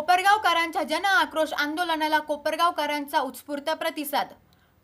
कोपरगावकरांच्या जन आक्रोश आंदोलनाला कोपरगावकरांचा उत्स्फूर्त प्रतिसाद।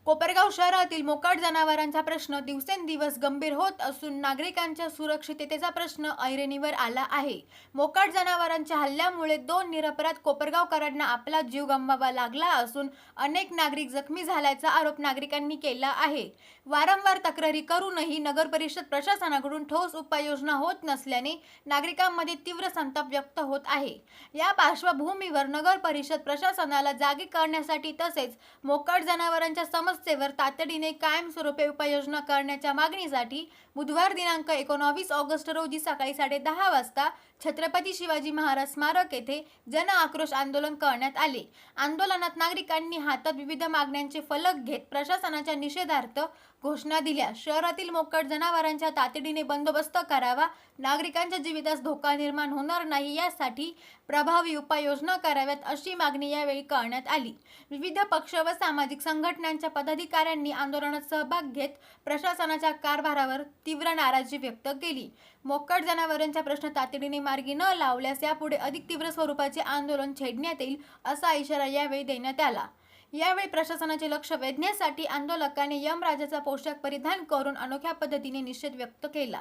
कोपरगाव शहरातील मोकाट जनावरांचा प्रश्न दिवसेंदिवस गंभीर होत असून नागरिकांच्या सुरक्षिततेचा प्रश्न ऐरणीवर आला आहे। मोकाट जनावरांच्या हल्ल्यामुळे 2 निरपराध कोपरगावकरांना आपला जीव गमवावा लागला असून अनेक नागरिक जखमी झाल्याचा आरोप नागरिकांनी केला आहे। वारंवार तक्रारी करूनही नगर परिषद प्रशासनाकडून ठोस उपाययोजना होत नसल्याने नागरिकांमध्ये तीव्र संताप व्यक्त होत आहे। या पार्श्वभूमीवर नगर परिषद प्रशासनाला जागे करण्यासाठी तसेच मोकाट जनावरांच्या समस्येवर तातडीने कायमस्वरूपी उपाययोजना करण्याच्या मागणीसाठी बुधवार दिनांक 19 ऑगस्ट रोजी सकाळी 10:30 वाजता छत्रपती शिवाजी महाराज स्मारक येथे जन आक्रोश आंदोलन करण्यात आले। आंदोलनात नागरिकांनी हातात विविध मागण्यांचे फलक घेत प्रशासनाच्या निषेधार्थ घोषणा दिल्या। शहरातील मोकाट जनावरांचा तातडीने बंदोबस्त करावा, नागरिकांच्या जीवितास धोका निर्माण होणार नाही यासाठी प्रभावी उपाययोजना कराव्यात अशी मागणी यावेळी करण्यात आली। विविध पक्ष व सामाजिक संघटनांच्या पदाधिकाऱ्यांनी आंदोलनात सहभाग घेत प्रशासनाच्या कारभारावर तीव्र नाराजी व्यक्त केली। मोकाट जनावरांचा प्रश्न तातडीने मार्गी न लावल्यास यापुढे अधिक तीव्र स्वरूपाचे आंदोलन छेडण्यात येईल असा इशारा यावेळी देण्यात आला। यावेळी प्रशासनाचे लक्ष वेधण्यासाठी आंदोलकांनी यमराजाचा पोशाख परिधान करून अनोख्या पद्धतीने निषेध व्यक्त केला।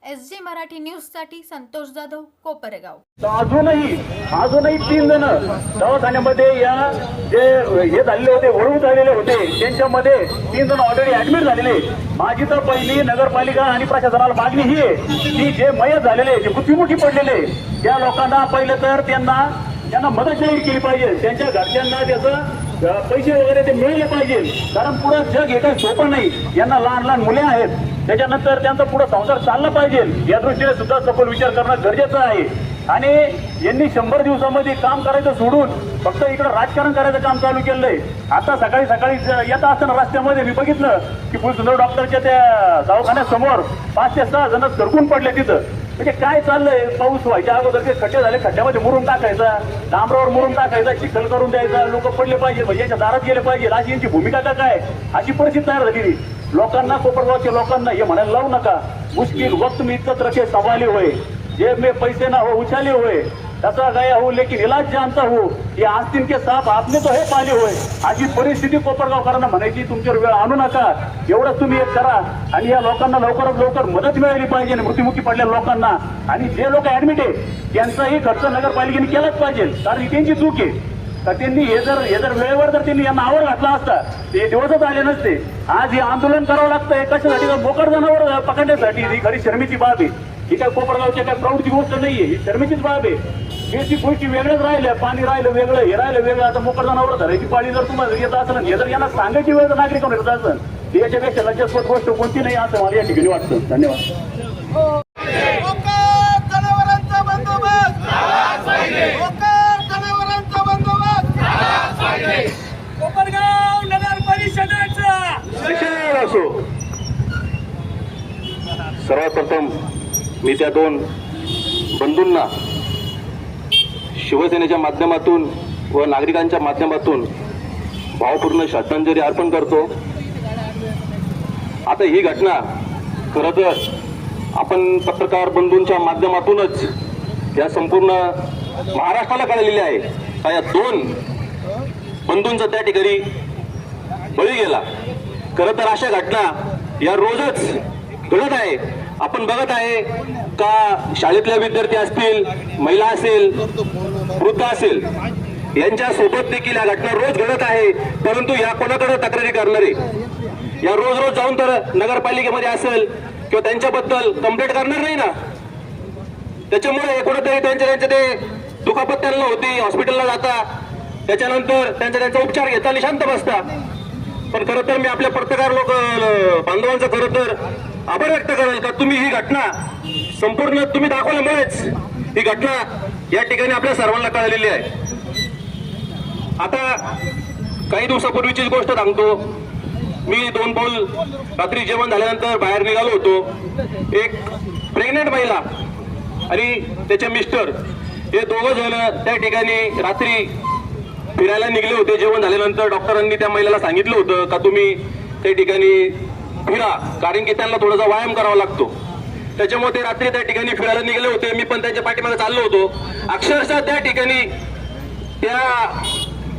SG मराठी न्यूज साठी संतोष जाधव, कोपरगाव। अजूनही 3 जण दवाखान्यामध्ये या जे हे झालेले होते, वळून झालेले होते, त्यांच्यामध्ये 3 जण ऑलरेडी ऍडमिट झालेले। माझी तर पहिली नगरपालिका आणि प्रशासनाला मागणी ही आहे की जे मयत झालेले, जे मृत्युमुखी पडलेले त्या लोकांना पहिले तर त्यांना मदत जाहीर केली पाहिजे। त्यांच्या घरच्यांना त्याचं पैसे वगैरे ते मिळले पाहिजे, कारण पुढे जग हे काही सोपं नाही। यांना लहान मुले आहेत, त्याच्यानंतर त्यांचा पुढे संसार चालला पाहिजे या दृष्टीने सुद्धा सखोल विचार करणं गरजेचं आहे। आणि यांनी 100 दिवसामध्ये काम करायचं सोडून फक्त इकडे राजकारण करायचं काम चालू केलंय। आता सकाळी येत असताना रस्त्यामध्ये मी बघितलं की फुलसुंदर डॉक्टरच्या त्या दवाखान्यासमोर 5 ते 6 जण सरकून पडले तिथं। म्हणजे काय चाललंय, पाऊस व्हायच्या अगोदर ते खड्डे झाले, खड्ड्यामध्ये मुरुम टाकायचा, डांबरावर मुरुम टाकायचा, चिखल करून द्यायचा, लोक पडले पाहिजे म्हणजे यांच्या दारात गेले पाहिजे अशी यांची भूमिका का काय, अशी परिस्थिती तयार झालेली। लोकांना, कोपरगावच्या लोकांना हे म्हणायला लावू नका, मुश्किल वक्त में इज्जत रखे संभाले हुए, जेब में पैसे ना हो उछाले हुए, तसा गया हो लेकिन इलाज जानता हो, ये आस्तीन के साथ आपने तो हे पाले हुए, अशी परिस्थिती कोपरगावकरांना म्हणायची तुमच्यावर वेळ आणू नका, एवढं तुम्ही एक करा। आणि या लोकांना लवकरात लवकर मदत मिळाली पाहिजे मृत्युमुखी पडलेल्या लोकांना। आणि जे लोक ऍडमिट आहे त्यांचाही खर्च नगरपालिकेने केलाच पाहिजे, कारण ही त्यांची चूक आहे। तर त्यांनी हे जर वेळेवर जर त्यांनी यांना आवर घातला असता ते दिवसच आले नसते। आज हे आंदोलन करावं लागतंय कशासाठी, मोकाट जनावर पकडण्यासाठी। ही खरी शर्मेची बाब आहे, ही काय कोपरगावच्या काय प्राऊडची गोष्ट नाहीये, ही शर्मेचीच बाब आहे। बेसिक गोष्टी वेगळ्याच राहिल्या, पाणी राहिलं वेगळं, हे राहिलं वेगळं। आता मोकाट जनावर धरायची पाळी जर तुम्हाला येत असेल, हे जर यांना सांगायची वेळ जर नागरिकांना येत असेल, याच्यापेक्षा लज्जास्पद गोष्ट कोणती नाही असं मला या ठिकाणी वाटतं। धन्यवाद। कोपरगाव नगर परिषदेचा असो, सर्वप्रथम मी त्या 2 बंधूंना शिवसेनेच्या माध्यमातून व नागरिकांच्या माध्यमातून भावपूर्ण श्रद्धांजली अर्पण करतो। आता ही घटना खरं तर आपण पत्रकार बंधूंच्या माध्यमातूनच या संपूर्ण महाराष्ट्राला कळलेली आहे। या 2 बंधूंचा त्या ठिकाणी बळी गेला। खरं तर अशा घटना या रोजच घडत आहे। आपण बघत आहे का शाळेतले विद्यार्थी असतील, महिला असेल, वृद्ध असेल, यांच्या सोबत देखील या घटना रोज घडत आहे। परंतु या कोणाकडे तक्रारी करणारे, या रोज जाऊन तर नगरपालिकेमध्ये असेल किंवा त्यांच्याबद्दल कंप्लेंट करणार नाही ना। त्याच्यामुळे कोणतरी त्यांच्या ते दुखापत त्यांना होती, हॉस्पिटलला जाता, त्याच्यानंतर त्यांचा उपचार घेता आणि शांत बसता। पण खरं तर मी आपल्या पत्रकार बांधवांचा खरं तर आभार व्यक्त करेल का तुम्ही ही घटना संपूर्ण तुम्ही दाखवल्यामुळेच ही घटना या ठिकाणी आपल्या सर्वांना कळलेली आहे। आता काही दिवसापूर्वीचीच गोष्ट सांगतो। मी 2 पाऊल रात्री जेवण झाल्यानंतर बाहेर निघालो होतो। एक प्रेग्नेंट महिला आणि त्याचे मिस्टर हे 2 जण त्या ठिकाणी रात्री फिरायला निघले होते। जेवण झाल्यानंतर डॉक्टरांनी त्या महिलेला सांगितलं होतं का तुम्ही त्या ठिकाणी फिरा, कारण की त्यांना थोडासा व्यायाम करावा लागतो। त्याच्यामुळे ते रात्री त्या ठिकाणी फिरायला निघाले होते। मी पण त्यांच्या पाठीमागे चाललो होतो। अक्षरशः त्या ठिकाणी त्या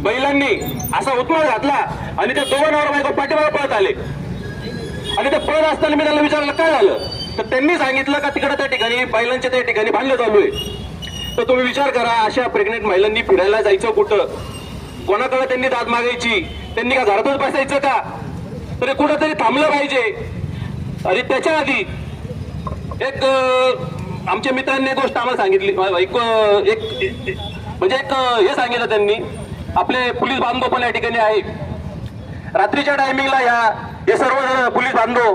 बैलांनी असा उत्माळ घातला आणि त्या दोघं नवरा बायको पाठीमागे पळत आले आणि ते पळत असताना मी त्यांना विचारलं काय झालं, तर त्यांनी सांगितलं का तिकडे त्या ठिकाणी बैलांच्या त्या ठिकाणी भांडण चालू आहे. तर तुम्ही विचार करा, अशा प्रेग्नेंट महिलांनी फिरायला जायचं कुठं, कोणाकडे त्यांनी दाद मागायची, त्यांनी का घरातच बसायचं का, तरी कुठंतरी थांबलं पाहिजे. आणि त्याच्या आधी एक आमच्या मित्रांनी एक गोष्ट आम्हाला सांगितली, म्हणजे एक हे सांगितलं त्यांनी, आपले पोलीस बांधव पण या ठिकाणी आहे. रात्रीच्या टायमिंगला हे सर्व पोलीस बांधव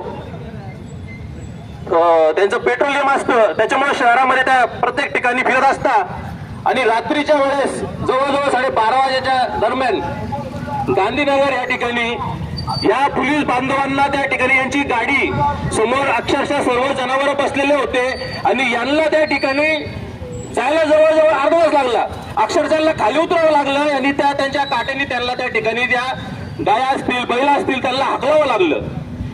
त्यांचं पेट्रोलियम असतं, त्याच्यामुळे शहरामध्ये त्या प्रत्येक ठिकाणी फिरत असतात. आणि रात्रीच्या वेळेस जवळजवळ 12:30 वाजेच्या दरम्यान गांधीनगर या ठिकाणी या पोलीस बांधवांना त्या ठिकाणी यांची गाडी समोर अक्षरशः सर्व जनावर बसलेले होते आणि यांना त्या ठिकाणी जायला जवळजवळ अर्धा तास लागला. अक्षरशः खाली उतरावं लागलं आणि त्यांच्या काट्याने त्यांना त्या ठिकाणी त्या गाया असतील बैल असतील त्यांना हाकलावं लागलं.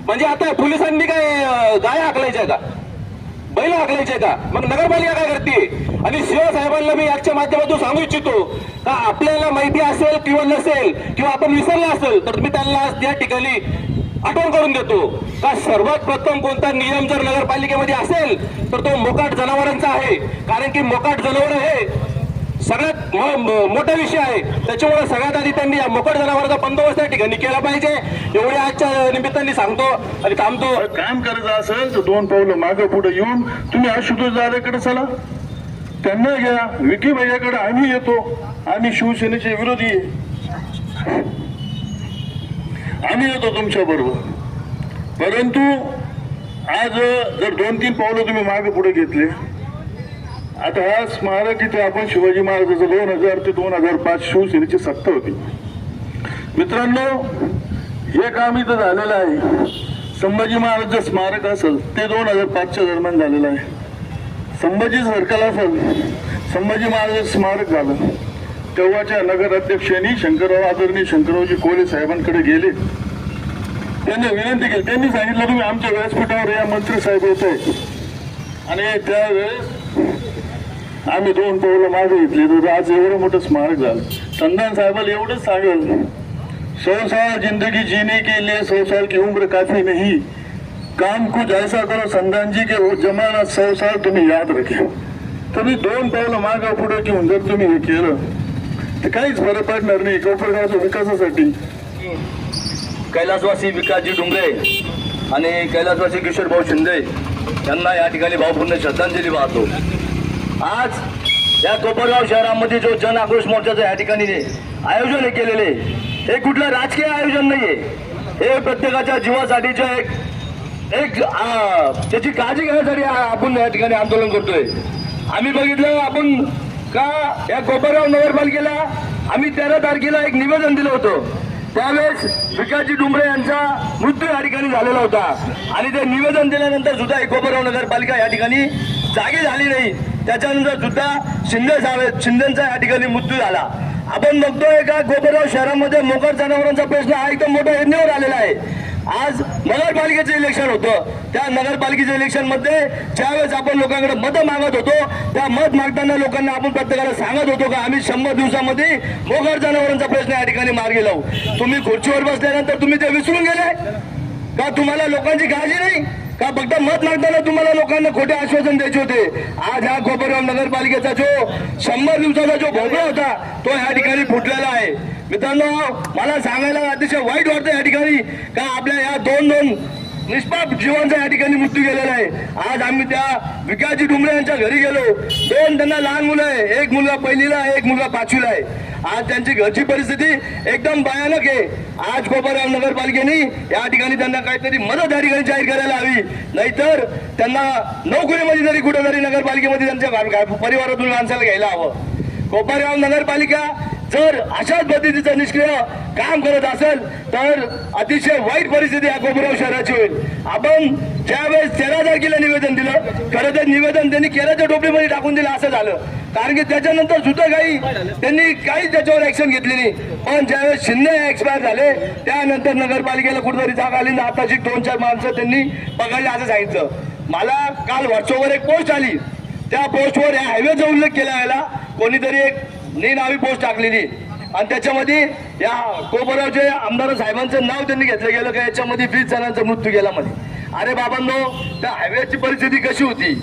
म्हणजे आता पोलिसांनी काय गाय हाकलायच्या का, बैल हाकलायचे का? मग नगरपालिका काय करते? आणि शिवसाहेबांना मी याच्या माध्यमातून सांगू इच्छितो का आपल्याला माहिती असेल किंवा नसेल किंवा आपण विसरला असेल तर मी त्यांना त्या ठिकाणी आठवण करून देतो का सर्वात प्रथम कोणता नियम जर नगरपालिकेमध्ये असेल तर तो मोकाट जनावरांचा आहे. कारण की मोकाट जनावर हे सगळ्यात मोठा विषय आहे. त्याच्यामुळे सगळ्यात आधी त्यांनी या मोकाट जनावरांचा बंदोबस्त त्या ठिकाणी केला पाहिजे एवढे आजच्या निमित्ताने सांगतो आणि थांबतो. काम करायचं असेल तर 2 पावलं मागे पुढे येऊन तुम्ही आशुतोष दादाकडे चला, त्यांना घ्या. विकी भैयाकडे आम्ही येतो, आम्ही शिवसेनेचे विरोधी आहे, आम्ही येतो तुमच्या बरोबर. परंतु आज जर 2-3 पावलं तुम्ही मागे पुढे घेतले, आता हा स्मारक इथे आपण शिवाजी महाराजाचं 2000 ते 2005 शिवसेनेची सत्ता होती. मित्रांनो, हे काम इथं झालेलं आहे. संभाजी महाराजचं स्मारक असेल ते 2005च्या दरम्यान झालेलं आहे. संभाजी सर्कल असेल, संभाजी महाराजाचं स्मारक झालं. तेव्हाच्या नगर अध्यक्षांनी आदरणीय शंकररावजी कोले साहेबांकडे गेले, त्यांनी विनंती केली. त्यांनी सांगितलं तुम्ही आमच्या व्यासपीठावर या मंत्री साहेब येत आहेत. आणि त्यावेळेस आम्ही 2 पावलं मागे घेतली तर आज एवढं मोठं स्मारक झालं. संधान साहेबाला एवढंच सांगेल, 100 साल जिंदगी जीने के लिए 100 साल की उम्र काफी नहीं, काम कुछ ऐसा करो संधान जी के वो जमाना 100 साल तुम्ही याद रखे. तुम्ही 2 पावलं मागे पुढे घेऊन जर तुम्ही हे केलं तर काहीच फरक पडणार नाही कोपरगावच्या विकासासाठी. कैलासवासी विकासजी डुंगरे आणि कैलासवासी किशोर भाऊ शिंदे यांना या ठिकाणी भावपूर्ण श्रद्धांजली वाहतो. आज या कोपरगाव शहरामध्ये जो जन आक्रोश मोर्चाचं या ठिकाणी आयोजन हे केलेले, हे कुठलं राजकीय आयोजन नाहीये, हे प्रत्येकाच्या जीवासाठीचं एक त्याची काळजी घेण्यासाठी आपण या ठिकाणी आंदोलन करतोय. आम्ही बघितलं आपण का या कोपरगाव नगरपालिकेला आम्ही 13 तारखेला एक निवेदन दिलं होतं. त्यावेळेस विकासजी डुंबरे यांचा मृत्यू या ठिकाणी झालेला होता आणि ते निवेदन दिल्यानंतर सुद्धा कोपरगाव नगरपालिका या ठिकाणी जागी झाली नाही. त्याच्यानंतर सुद्धा शिंदेचा या ठिकाणी मृत्यू झाला. आपण बघतोय का कोपरगाव शहरामध्ये मोकाट जनावरांचा प्रश्न हा एकदम मोठ्या यज्ञावर आलेला आहे. आज नगरपालिकेचं इलेक्शन होतं, त्या नगरपालिकेच्या इलेक्शन मध्ये ज्यावेळेस आपण लोकांकडे मतं मागत होतो त्या मत मागताना लोकांना आपण प्रत्येकाला सांगत होतो का आम्ही 100 दिवसामध्ये मोकाट जनावरांचा प्रश्न या ठिकाणी मार्गी लावू. तुम्ही खुर्चीवर बसल्यानंतर तुम्ही ते विसरून गेले का? तुम्हाला लोकांची काळजी नाही का? फक्त मत मागताना तुम्हाला लोकांना खोटे आश्वासन द्यायचे होते. आज हा कोपरगाव नगरपालिकेचा जो 100 दिवसाचा जो भोगळा होता तो या ठिकाणी फुटलेला आहे. मित्रांनो, मला सांगायला अतिशय वाईट वाटतं या ठिकाणी का आपल्या या 2 निष्पाप जीवांचा या ठिकाणी मृत्यू गेलेला आहे. आज आम्ही त्या विकासजी डुंबरे यांच्या घरी गेलो. 2 त्यांना लहान मुलं आहे, एक मुलगा 1लीला आहे, एक मुलगा 5वीला आहे. आज त्यांची घरची परिस्थिती एकदम भयानक आहे. आज कोपरगाव नगरपालिकेने या ठिकाणी त्यांना काहीतरी मदत या ठिकाणी जाहीर करायला हवी, नाहीतर त्यांना नोकरीमध्ये जरी कुठेतरी नगरपालिकेमध्ये त्यांच्या परिवारातून माणसाला घ्यायला हवं. कोपरगाव नगरपालिका जर अशाच पद्धतीचं निष्क्रिय काम करत असेल तर अतिशय वाईट परिस्थिती या कोपरगाव शहराची होईल. आपण ज्यावेळेस 13 तारखेला निवेदन दिलं, खरं तर निवेदन त्यांनी केराच्या टोपलीमध्ये टाकून दिलं असं झालं, कारण की त्याच्यानंतर सुद्धा त्यांनी काही त्याच्यावर ऍक्शन घेतली नाही. पण ज्यावेळेस शिंदे एक्सपायर झाले त्यानंतर नगरपालिकेला कुठेतरी जाग आली ना आताची 2-4 माणसं त्यांनी पकडली असं सांगितलं. मला काल व्हॉट्सअपवर एक पोस्ट आली, त्या पोस्टवर या हायवेचा उल्लेख केला गेला. कोणीतरी एक नावी पोस्ट टाकलेली आणि त्याच्यामध्ये या कोपरगावचे आमदार साहेबांचं नाव त्यांनी घेतलं गेलं का याच्यामध्ये 20 जणांचा मृत्यू गेला मध्ये. अरे बाबांनो, त्या हायवेची परिस्थिती कशी होती?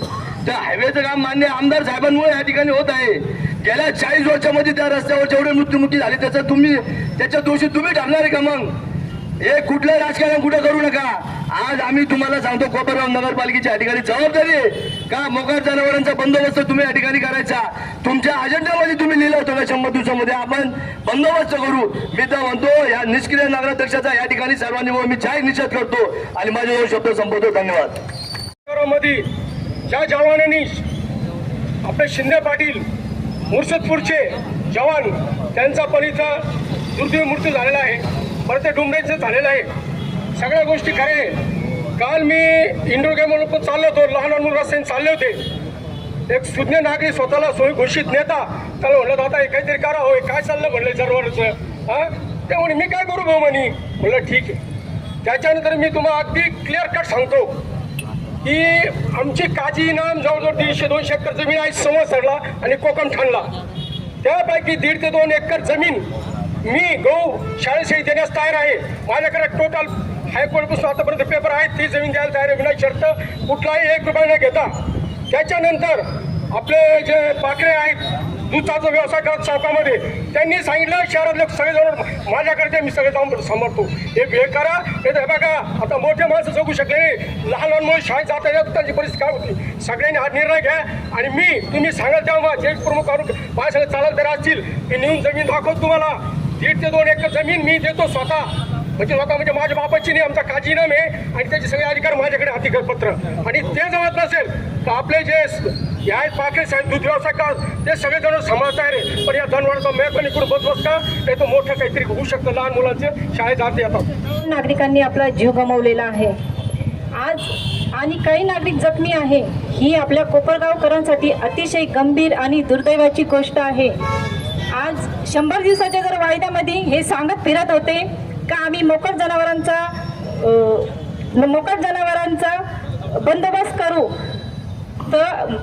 त्या हायवेचं काम मान्य आमदार साहेबांमुळे या ठिकाणी होत आहे. गेल्या 40 वर्षामध्ये त्या रस्त्यावर जेवढे मृत्युमुखी झाले त्याच्या दोषी तुम्ही ठरणार आहे का? मग हे कुठलं राजकारण कुठं करू नका. आज आम्ही तुम्हाला सांगतो, कोपरगाव नगरपालिकेच्या या ठिकाणी जबाबदारी आहे का मोकाट जनावरांचा बंदोबस्त तुम्ही या ठिकाणी करायचा. तुमच्या अजेंड्यामध्ये तुम्ही लिहिलं होतं का 100 दिवसामध्ये आपण बंदोबस्त करू? मी तर म्हणतो या निष्क्रिय नगराध्यक्षाचा या ठिकाणी सर्वांनी मी जाहीर निषेध करतो आणि माझे 2 शब्द संपवतो. धन्यवाद. मध्ये ज्या जवानांनी आपले शिंदे पाटील मुर्शदपूरचे जवान त्यांचा पण इथं दुर्दैवी मृत्यू झालेला आहे. परत ते डुंबरेचं झालेलं आहे. सगळ्या गोष्टी खऱ्या आहे. काल मी इंडोर गेम म्हणून चाललो होतो, लहान मुलं रस्त्याने चालले होते. एक सुज्ञ नागरिक स्वतःला सोयी घोषित नेता त्याला म्हणलं आता हे काहीतरी करा. होय काय चाललं म्हणलं सर्वांचं. हां ते म्हणे मी काय करू भाऊ म्हणे. म्हणलं ठीक आहे. त्याच्यानंतर मी तुम्हाला अगदी क्लिअर कट सांगतो की आमची काजी इनाम जवळजवळ 150-200 एकर जमीन आहे संवत्सरला आणि कोकम ठाणला. त्यापैकी 1.5 ते 2 एकर जमीन मी गहू शाळेशी देण्यास तयार आहे. माझ्याकडे टोटल हायकोर्टपासून आतापर्यंत पेपर आहेत. ती जमीन द्यायला तयार आहे विना शर्त, कुठलाही 1 रुपया न घेता. त्याच्यानंतर आपले जे पाखरे आहेत दुधाचा व्यवसाय करत चौकामध्ये त्यांनी सांगितलं शहरातले सगळेजण माझ्याकडे मी सगळे जाऊन समर्थतो. हे वेळ करा. हे बघा आता मोठे माणसं जगू शकले नाही, लहान लहान मुलं शाळेत जाता येतात त्यांची परिस्थिती काय होती. सगळ्यांनी हा निर्णय घ्या आणि मी तुम्ही सांगाल तेव्हा जे प्रमुख माझ्याकडे चालाल तर असतील मी नेऊन जमीन दाखवतो तुम्हाला. 1.5 ते 2 एकर जमीन मी देतो स्वतः. म्हणजे माझ्या बापाची नाही, आमचा काजीनाम आहे आणि त्याचे सगळे अधिकार माझ्याकडे अधिकारपत्र. आणि ते जमत नसेल तर आपले जे आहेत पाखरे साहेब दूध व्यवसाय का ते सगळेजण सांभाळता आहे. पण या जनावरांचा मेकन इकडून बसबस का नाही तर मोठं काहीतरी होऊ शकतं. लहान मुलांचे शाळेत जाते येतात. नागरिकांनी आपला जीव गमावलेला आहे आज आणि काही नागरिक जखमी आहे. ही आपल्या कोपरगावकरांसाठी अतिशय गंभीर आणि दुर्दैवाची गोष्ट आहे. आज 100 दिवसाच्या जर वायद्यामध्ये हे सांगत फिरत होते का आम्ही मोकाट जनावरांचा बंदोबस्त करू. तर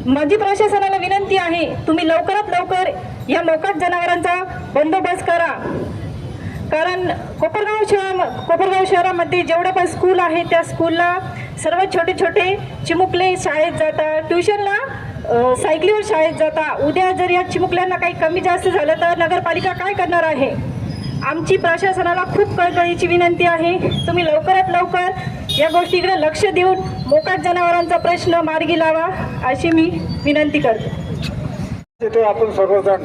माझी प्रशासनाला विनंती आहे तुम्ही लवकरात लवकर या मोकाट जनावरांचा बंदोबस्त करा. कारण कोपरगाव शहरामध्ये जेवढे पण स्कूल आहे त्या स्कूलला सर्व छोटे छोटे चिमुकले शाळेत जातात, ट्युशनला सायकलीवर शाळेत जाता. उद्या जर या चिमुकल्यांना काही कमी जास्त झालं तर नगरपालिका काय करणार आहे. आमची प्रशासनाला खूप कळकळीची विनंती आहे तुम्ही लवकरात लवकर या गोष्टीकडे लक्ष देऊन मोकाट जनावरांचा प्रश्न मार्गी लावा अशी मी विनंती करते. तिथे आपण सर्वजण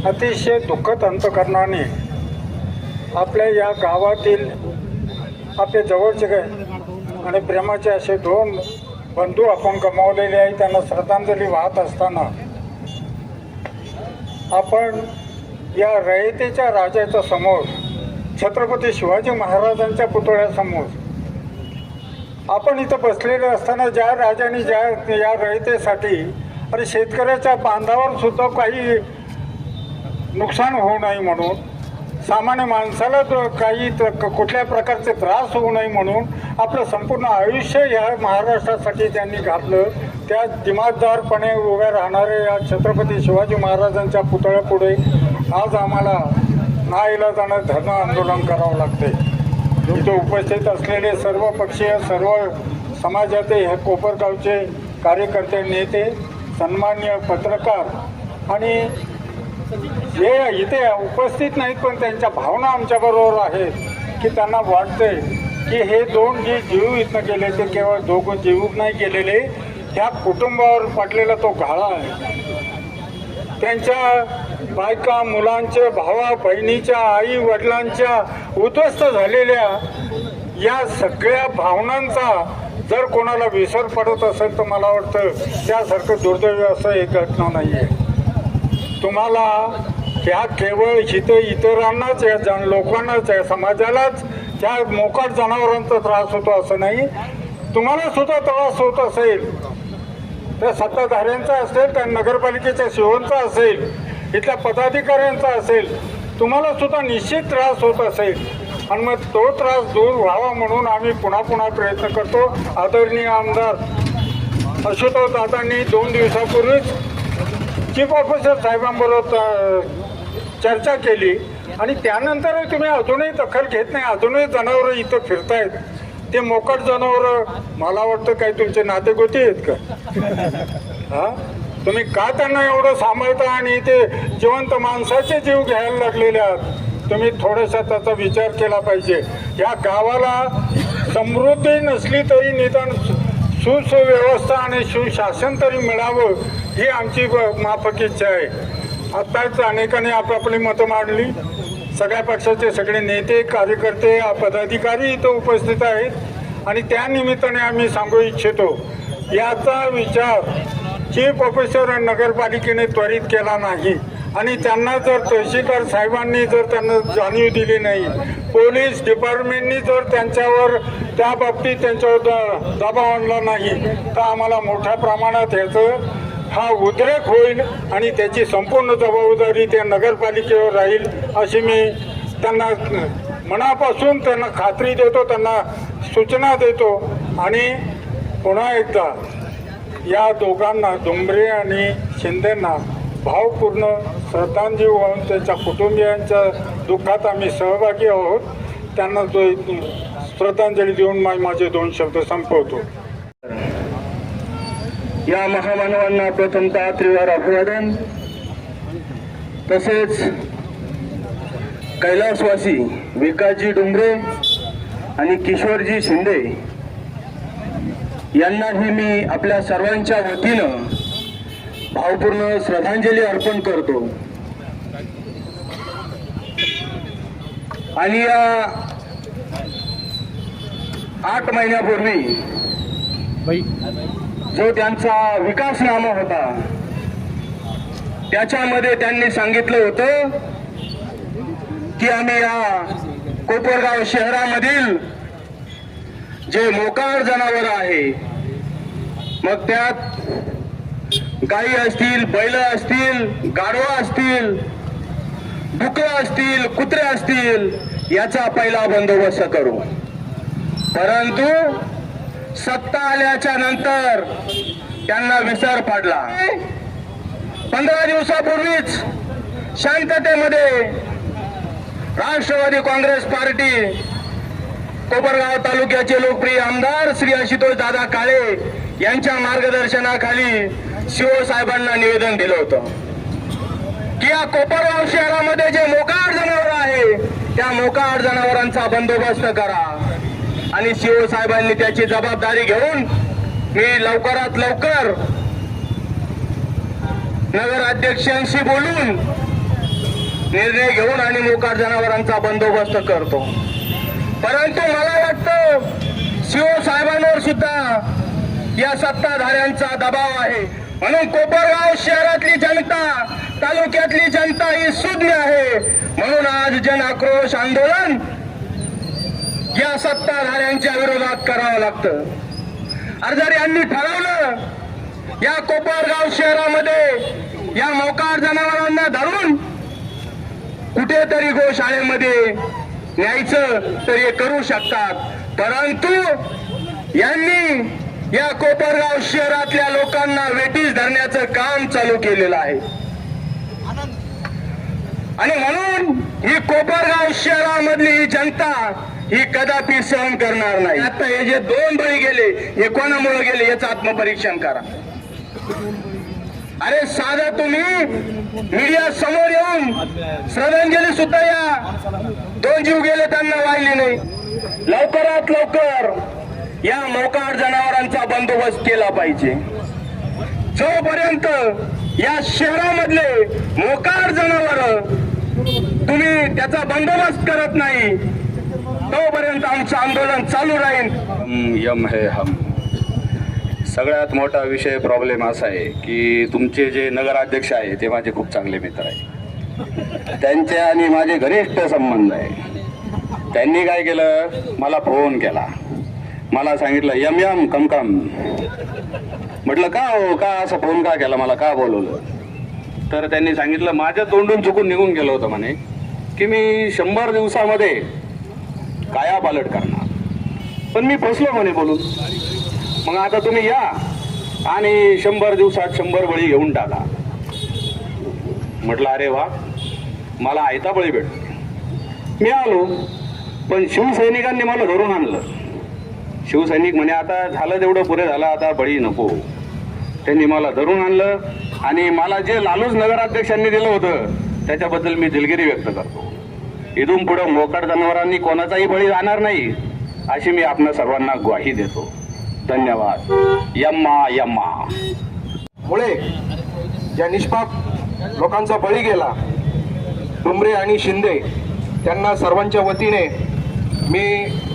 अतिशय दुःखद अंतकरणाने आपल्या या गावातील आपले जवळचे आणि प्रेमाचे असे 2 बंधू आपण गमावलेले आहे. त्यांना श्रद्धांजली वाहत असताना आपण या रयतेच्या राजाच्या समोर छत्रपती शिवाजी महाराजांच्या पुतळ्यासमोर आपण इथं बसलेले असताना ज्या राजाने या रयतेसाठी आणि शेतकऱ्याच्या बांधावर सुद्धा काही नुकसान होऊ नये म्हणून, सामान्य माणसाला काही कुठल्या प्रकारचे त्रास होऊ नये म्हणून आपलं संपूर्ण आयुष्य या महाराष्ट्रासाठी त्यांनी घातलं. त्या दिमागदारपणे उभ्या राहणाऱ्या या छत्रपती शिवाजी महाराजांच्या पुतळ्यापुढे आज आम्हाला नाईलाजाने धरणं आंदोलन करावं लागते. इथे उपस्थित असलेले सर्व पक्षीय सर्व समाजाचे हे कोपरगावचे कार्यकर्ते, नेते, सन्मान्य पत्रकार आणि जे इथे उपस्थित नाहीत पण त्यांच्या भावना आमच्याबरोबर आहेत की त्यांना वाटते की हे 2 जे जीव इथनं गेले ते केवळ 2 जीव नाही गेलेले, ह्या कुटुंबावर पडलेला तो घाळा आहे. त्यांच्या बायका मुलांच्या भावा बहिणीच्या आई वडिलांच्या उद्ध्वस्त झालेल्या या सगळ्या भावनांचा जर कोणाला विसर पडत असेल तर मला वाटतं त्यासारखं दुर्दैवी असं एक घटना नाही आहे. तुम्हाला ह्या केवळ इतरांनाच या लोकांनाच या समाजालाच त्या मोकाट जनावरांचा त्रास होतो असं नाही, तुम्हाला सुद्धा त्रास होत असेल त्या सत्ताधाऱ्यांचा असेल, त्या नगरपालिकेच्या शिवणचा असेल, इथल्या पदाधिकाऱ्यांचा असेल, तुम्हाला सुद्धा निश्चित त्रास होत असेल. आणि मग तो त्रास दूर व्हावा म्हणून आम्ही पुन्हा प्रयत्न करतो. आदरणीय आमदार आशुतोष दादांनी 2 दिवसापूर्वीच चीफ ऑफिसर साहेबांबरोबर चर्चा केली आणि त्यानंतर तुम्ही अजूनही दखल घेत नाही. अजूनही जनावरं इथं फिरतायत. ते मोकाट जनावरं मला वाटतं काही तुमचे नातेगोते आहेत का? हा, तुम्ही का त्यांना एवढं सांभाळता आणि ते जिवंत माणसाचे जीव घ्यायला लागलेले आहात? तुम्ही थोडासा त्याचा विचार केला पाहिजे. या गावाला समृद्धी नसली तरी निदान सुव्यवस्था आणि सुशासन तरी मिळावं ही आमची माफक इच्छा आहे. आत्ताच अनेकांनी आपापली मतं मांडली. सगळ्या पक्षाचे सगळे नेते, कार्यकर्ते, पदाधिकारी इथं उपस्थित आहेत आणि त्या निमित्ताने आम्ही सांगू इच्छितो, याचा विचार चीफ ऑफिसर नगरपालिकेने त्वरित केला नाही आणि त्यांना जर तहसीलदार साहेबांनी जर त्यांना जाणीव दिली नाही, पोलीस डिपार्टमेंटनी जर त्यांच्यावर त्या बाबतीत त्यांच्यावर दबाव आणला नाही, तर आम्हाला मोठ्या प्रमाणात ह्याचं हा उद्रेक होईल आणि त्याची संपूर्ण जबाबदारी त्या नगरपालिकेवर राहील अशी मी त्यांना मनापासून त्यांना खात्री देतो, त्यांना सूचना देतो. आणि पुन्हा एकदा या दोघांना, डुंबरे आणि शिंदेंना भावपूर्ण श्रद्धांजली वाहून त्यांच्या कुटुंबियांच्या दुःखात आम्ही सहभागी आहोत. त्यांना श्रद्धांजली देऊन माझे 2 शब्द संपवतो. या महामानवांना प्रथमतः त्रिवार अभिवादन. तसेच कैलासवासी विकासजी डुंबरे आणि किशोरजी शिंदे यांनाही मी आपल्या सर्वांच्या वतीनं भावपूर्ण श्रद्धांजली अर्पण करतो. आणि या 8 महिन्यापूर्वी जो त्यांचा विकासनामा होता त्याच्यामध्ये त्यांनी सांगितलं होतं की आम्ही या कोपरगाव शहरामधील जे मोकाट जनावर आहे, मग त्यात गायी असतील, बैल असतील, गाढवा असतील, डुकरं असतील, कुत्रे असतील, याचा पहिला बंदोबस्त करू. परंतु सत्ता आल्याच्या नंतर त्यांना विसर पडला. 15 दिवसापूर्वीच शांततेमध्ये राष्ट्रवादी काँग्रेस पार्टी कोपरगाव तालुक्याचे लोकप्रिय आमदार श्री आशुतोष दादा काळे यांच्या मार्गदर्शनाखाली शिवसाहेबांना निवेदन दिलं होतं की या कोपरगाव शहरामध्ये जे मोकाट जनावर आहे त्या मोकाट जनावरांचा बंदोबस्त करा. आणि शिवसाहेबांनी त्याची जबाबदारी घेऊन मी लवकरात लवकर नगराध्यक्षांशी बोलून निर्णय घेऊन आणि मोकाट जनावरांचा बंदोबस्त करतो. परंतु मला वाटतं शिवसाहेबांवर सुद्धा या सत्ताधाऱ्यांचा दबाव आहे. म्हणून कोपरगाव शहरातली जनता, तालुक्यातली जनता ही सुज्ञ आहे. म्हणून आज जन आक्रोश आंदोलन या सत्ताधाऱ्यांच्या विरोधात करावं लागतं. आणि जर यांनी ठरवलं या कोपरगाव शहरामध्ये या मोकाट जनावरांना धरून कुठेतरी गोशाळेमध्ये न्यायचं तर हे करू शकतात. परंतु यांनी या कोपरगाव शहरातल्या लोकांना वेठीस धरण्याचं काम चालू केलेलं आहे. आणि म्हणून ही कोपरगाव शहरामधली ही जनता ही कदापि सहन करणार नाही. आता हे जे 2 बळी गेले हे कोणामुळे गेले याचं आत्मपरीक्षण करा. अरे साधं तुम्ही मीडिया समोर येऊन श्रद्धांजली सुद्धा या 2 जीव गेले त्यांना वाहिली नाही. लवकरात लवकर या मोकाट जनावरांचा बंदोबस्त केला पाहिजे. जोपर्यंत या शहरामधले मोकाट जनावर तुम्ही त्याचा बंदोबस्त करत नाही तोपर्यंत आमचं आंदोलन चालू राहील. यम है हम. सगळ्यात मोठा विषय प्रॉब्लेम असा आहे की तुमचे जे नगराध्यक्ष आहे ते माझे खूप चांगले मित्र आहे. त्यांचे आणि माझे घनिष्ठ संबंध आहे. त्यांनी काय केलं, मला फोन केला, मला सांगितलं यम यम कम कम. म्हटलं का हो, का असं फोन का केला, मला का बोलवलं? तर त्यांनी सांगितलं माझ्या तोंडून चुकून निघून गेलं होतं म्हणे की मी 100 दिवसामध्ये काया पालट करणार, पण मी फसलो म्हणे बोलून. मग आता तुम्ही या आणि 100 दिवसात 100 बळी घेऊन टाका. म्हटलं अरे वा, मला आयता बळी भेटतो. मी आलो, पण शिवसैनिकांनी मला धरून आणलं. शिवसैनिक म्हणे आता झालं तेवढं पुरे झालं, आता बळी नको. त्यांनी मला धरून आणलं आणि मला जे लालूच नगराध्यक्षांनी दिलं होतं त्याच्याबद्दल मी दिलगिरी व्यक्त करतो. इथून पुढे मोकाट जनावरांनी कोणाचाही बळी जाणार नाही अशी मी आपल्या सर्वांना ग्वाही देतो. धन्यवाद. यम्मा यम्मा. मुळे ज्या निष्पाप लोकांचा बळी गेला, डुमरे आणि शिंदे, त्यांना सर्वांच्या वतीने मी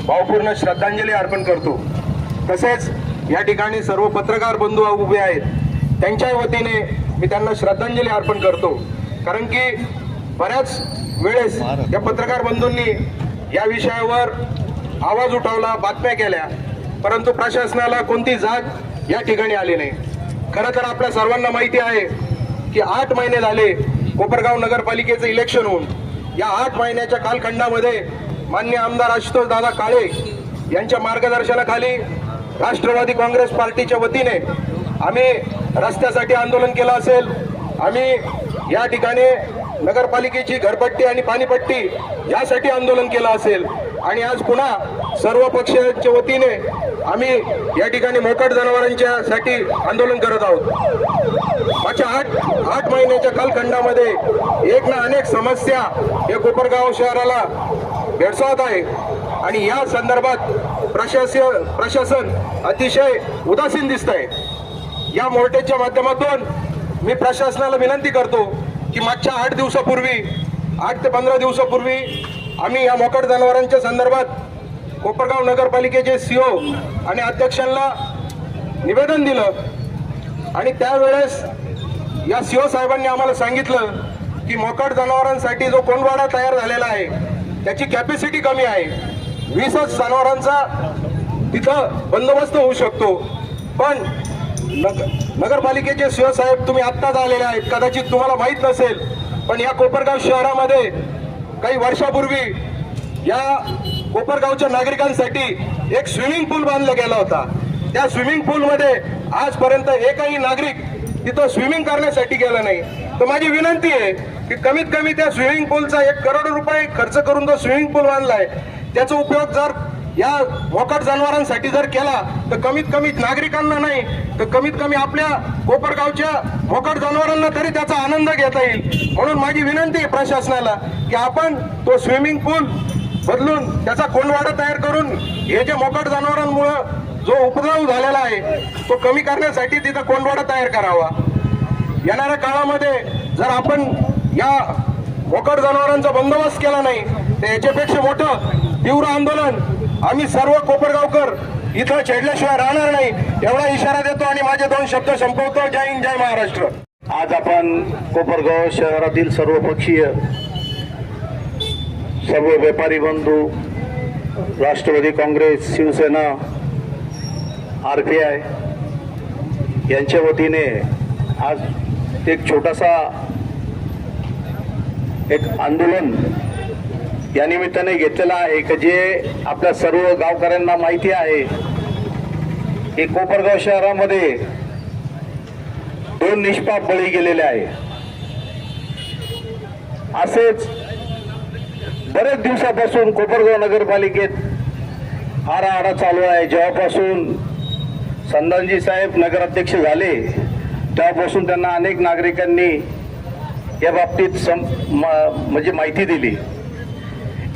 भावपूर्ण श्रद्धांजली अर्पण करतो. तसेच या ठिकाणी सर्व पत्रकार बंधू उभे आहेत, त्यांच्या वतीने मी त्यांना श्रद्धांजली अर्पण करतो. कारण की बऱ्याच वेळेस या पत्रकार बंधूंनी या विषयावर आवाज उठवला, बातम्या केल्या, परंतु प्रशासनाला कोणती जाग या ठिकाणी आली नाही. खरं तर आपल्या सर्वांना माहिती आहे की 8 महिने झाले कोपरगाव नगरपालिकेचं इलेक्शन होऊन. या 8 महिन्याच्या कालखंडामध्ये माननीय आमदार आशुतोष दादा काळे यांच्या मार्गदर्शनाखाली राष्ट्रवादी काँग्रेस पार्टीच्या वतीने आम्ही रस्त्यासाठी आंदोलन केलं असेल, आम्ही या ठिकाणी नगरपालिकेची घरपट्टी आणि पाणीपट्टी यासाठी आंदोलन केलं असेल, आणि आज पुन्हा सर्व पक्षांच्या वतीने आम्ही या ठिकाणी मोकाट जनावरांच्या साठी आंदोलन करत आहोत. मागच्या 8 महिन्याच्या कालखंडामध्ये एक ना अनेक समस्या या कोपरगाव शहराला भेडसावत आहे आणि या संदर्भात प्रशासन अतिशय उदासीन दिसत आहे. या मोर्चाच्या माध्यमातून मी प्रशासनाला विनंती करतो की मागच्या 8 दिवसापूर्वी, 8 ते 15 दिवसापूर्वी आम्ही या मोकाट जनावरांच्या संदर्भात कोपरगाव नगरपालिकेचे CO आणि अध्यक्षांना निवेदन दिलं आणि त्यावेळेस या CO साहेबांनी आम्हाला सांगितलं की मोकाट जनावरांसाठी जो कोंडवाडा तयार झालेला आहे त्याची कॅपॅसिटी कमी आहे, 20च जनावरांचा तिथं बंदोबस्त होऊ शकतो. पण नगरपालिकेचे CO साहेब तुम्ही आत्ताच आलेले आहेत, कदाचित तुम्हाला माहीत नसेल, पण या कोपरगाव शहरामध्ये काही वर्षापूर्वी या कोपरगावच्या नागरिकांसाठी एक स्विमिंग पूल बांधला गेला होता. त्या स्विमिंग पूलमध्ये आजपर्यंत एकही नागरिक तिथं स्विमिंग करण्यासाठी गेला नाही. तर माझी विनंती आहे की कमीत कमी त्या स्विमिंग पूलचा 1 करोड रुपये खर्च करून जो स्विमिंग पूल बांधलाय त्याचा उपयोग जर या मोकाट जनावरांसाठी जर केला तर कमीत कमी नागरिकांना नाही तर कमीत कमी आपल्या कोपरगावच्या मोकाट जनावरांना तरी त्याचा आनंद घेता येईल. म्हणून माझी विनंती आहे प्रशासनाला की आपण तो स्विमिंग पूल बदलून त्याचा कोंडवाडा तयार करून हे जे मोकाट जनावरांमुळे जो उपद्रव झालेला आहे तो कमी करण्यासाठी तिथं कोंडवाडा तयार करावा. येणाऱ्या काळामध्ये जर आपण या मोकाट जनावरांचा बंदोबस्त केला नाही तर याच्यापेक्षा मोठं तीव्र आंदोलन आम्ही सर्व कोपरगावकर इथं छेडल्याशिवाय राहणार नाही एवढा इशारा देतो आणि माझे 2 शब्द संपवतो. जय हिंद, जय महाराष्ट्र. आज आपण कोपरगाव शहरातील सर्वपक्षीय, सर्व व्यापारी बंधू, राष्ट्रवादी काँग्रेस, शिवसेना, RPI यांच्या वतीने आज एक छोटासा आंदोलन या निमित्ताने घेतलेला आहे की जे आपल्या सर्व गावकऱ्यांना माहिती आहे की कोपरगाव शहरामध्ये 2 निष्पाप बळी गेलेले आहे. असेच बरेच दिवसापासून कोपरगाव नगरपालिकेत हाराहारा चालू आहे. जेव्हापासून संदानजी साहेब नगराध्यक्ष झाले तेव्हापासून त्यांना अनेक नागरिकांनी या बाबतीत म्हणजे माहिती दिली.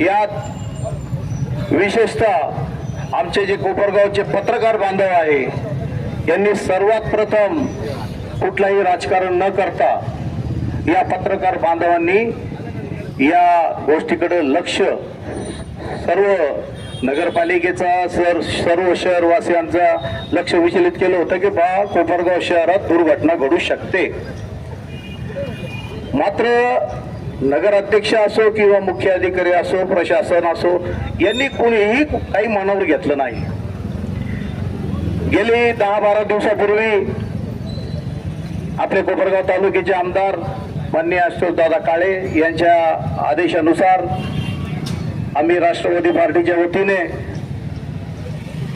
यात विशेषतः आमचे जे कोपरगावचे पत्रकार बांधव आहे यांनी सर्वात प्रथम कुठलाही राजकारण न करता या पत्रकार बांधवांनी या गोष्टीकडे लक्ष सर्व नगरपालिकेचा सर्व शहरवासियांचा लक्ष विचलित केलं होतं की कोपरगाव शहरात दुर्घटना घडू शकते. मात्र नगराध्यक्ष असो किंवा मुख्य अधिकारी असो, प्रशासन असो, यांनी कोणीही काही मनावर घेतलं नाही. गेली 10-12 दिवसापूर्वी आपले कोपरगाव तालुक्याचे आमदार माननीय आशुतोष दादा काळे यांच्या आदेशानुसार आम्ही राष्ट्रवादी पार्टीच्या वतीने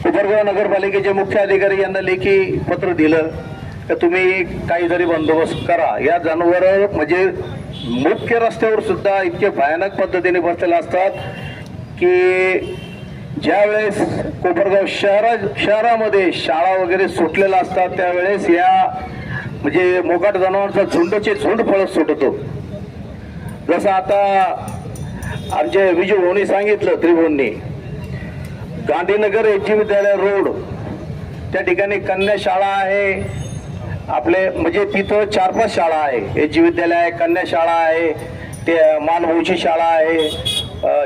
कोपरगाव नगरपालिकेचे मुख्य अधिकारी यांना लेखी पत्र दिलं की तुम्ही काहीतरी बंदोबस्त करा. या जनावर म्हणजे मुख्य रस्त्यावर सुद्धा इतके भयानक पद्धतीने बसलेले असतात की ज्यावेळेस कोपरगाव शहरामध्ये शाळा वगैरे सुटलेल्या असतात त्यावेळेस या म्हणजे मोकाट जनावरांचा झुंडचे झुंड पळत सुटतो. जसं आता आमचे विजय भाऊनी सांगितलं, त्रिभुवननी गांधीनगर एच विद्यालय रोड त्या ठिकाणी कन्या शाळा आहे आपले, म्हणजे तिथं 4-5 शाळा आहे. एच विद्यालय आहे, कन्या शाळा आहे, ते मानभाऊची शाळा आहे,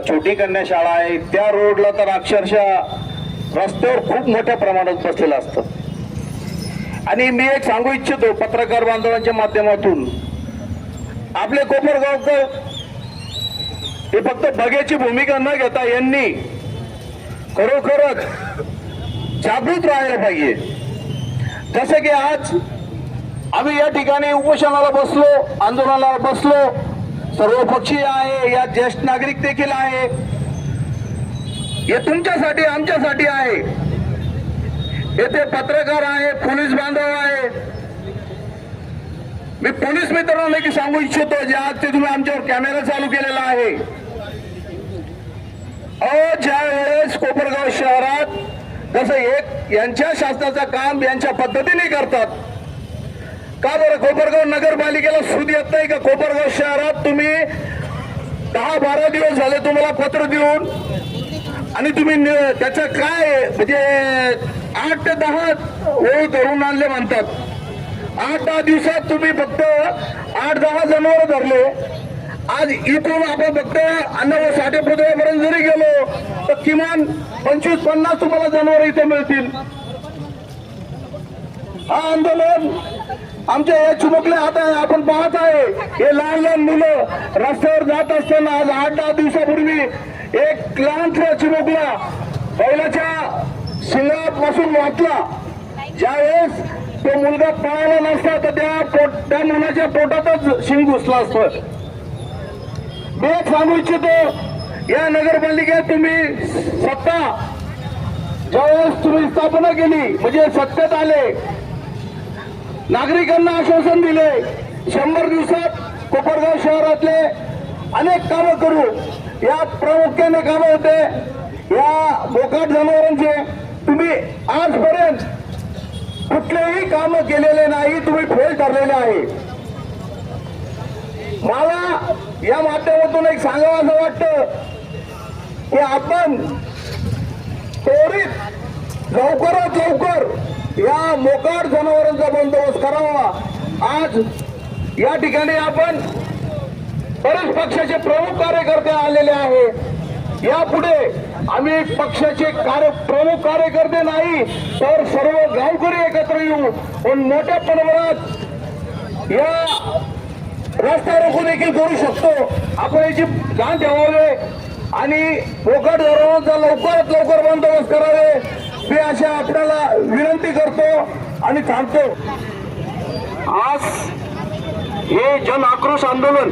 छोटी कन्या शाळा आहे. त्या रोडला तर अक्षरशः रस्त्यावर खूप मोठ्या प्रमाणात बसलेलं असतं. आणि मी एक सांगू इच्छितो पत्रकार बांधवांच्या माध्यमातून, आपले कोपरगावकर हे फक्त बघ्याची भूमिका न घेता यांनी खरोखरच जागृत राहायला पाहिजे. जसं की आज आम्ही या ठिकाणी उपोषणाला बसलो, आंदोलनाला बसलो, सर्वपक्षीय आहे, या ज्येष्ठ नागरिक देखील आहे. हे तुमच्यासाठी आमच्यासाठी आहे. येथे पत्रकार आहे, पोलीस बांधव आहे. मी पोलीस मित्रांना की सांगू इच्छितो जे आज ते तुम्ही आमच्यावर कॅमेरा चालू केलेला आहे. ज्या वेळेस कोपरगाव शहरात जसं एक यांच्या शासनाचं काम यांच्या पद्धतीने करतात, का बरं कोपरगाव नगरपालिकेला सूद येत नाही का? कोपरगाव शहरात तुम्ही 10-12 दिवस झाले तुम्हाला पत्र देऊन, आणि तुम्ही त्याचं काय म्हणजे 8 ते 10 ओळ धरून आणले म्हणतात. 8-10 दिवसात तुम्ही फक्त 8-10 जनावर धरले. आज इथून आपण फक्त अन्न व साठे पुतळ्यापर्यंत जरी गेलो तर किमान 25-50 तुम्हाला जनावर इथे मिळतील. हा आंदोलन आमच्या या चिमुकल्या हात आहे. आपण पाहत आहे हे लहान लहान मुलं रस्त्यावर जात असताना आज 8-10 दिवसापूर्वी एक लहानसा चिमुकला बैलाच्या शिंगापासून वाचला. ज्यावेळेस तो मुलगा पळाला नसता तर त्या मुलाच्या पोटातच शिंग घुसला असतं. मी एक सांगू इच्छितो, या नगरपालिकेत तुम्ही सत्ता ज्यावेळेस तुम्ही स्थापना केली म्हणजे सत्तेत आले, नागरिकांना आश्वासन दिले 100 दिवसात कोपरगाव शहरातले अनेक कामं करू. या प्रामुख्याने कामं होते या मोकाट जनावरांचे. तुम्ही आजपर्यंत कुठलेही कामं केलेले नाही, तुम्ही फेल ठरलेले आहे. मला या माध्यमातून एक सांगावं असं वाटतं की आपण त्वरित लवकरात लवकर या मोकाट जनावरांचा बंदोबस्त करावा. आज या ठिकाणी आपण बरेच पक्षाचे प्रमुख कार्यकर्ते आलेले आहे. यापुढे आम्ही पक्षाचे प्रमुख कार्यकर्ते नाही तर सर्व गावकरी एकत्र येऊ पण मोठ्या प्रमाणात या रस्ता रोको देखील करू शकतो. आपण याची जाण ठेवावे आणि मोकाट जनावरांचा लवकरात लवकर बंदोबस्त करावे मी अशा आपल्याला विनंती करतो आणि थांबतो. आज हे जन आक्रोश आंदोलन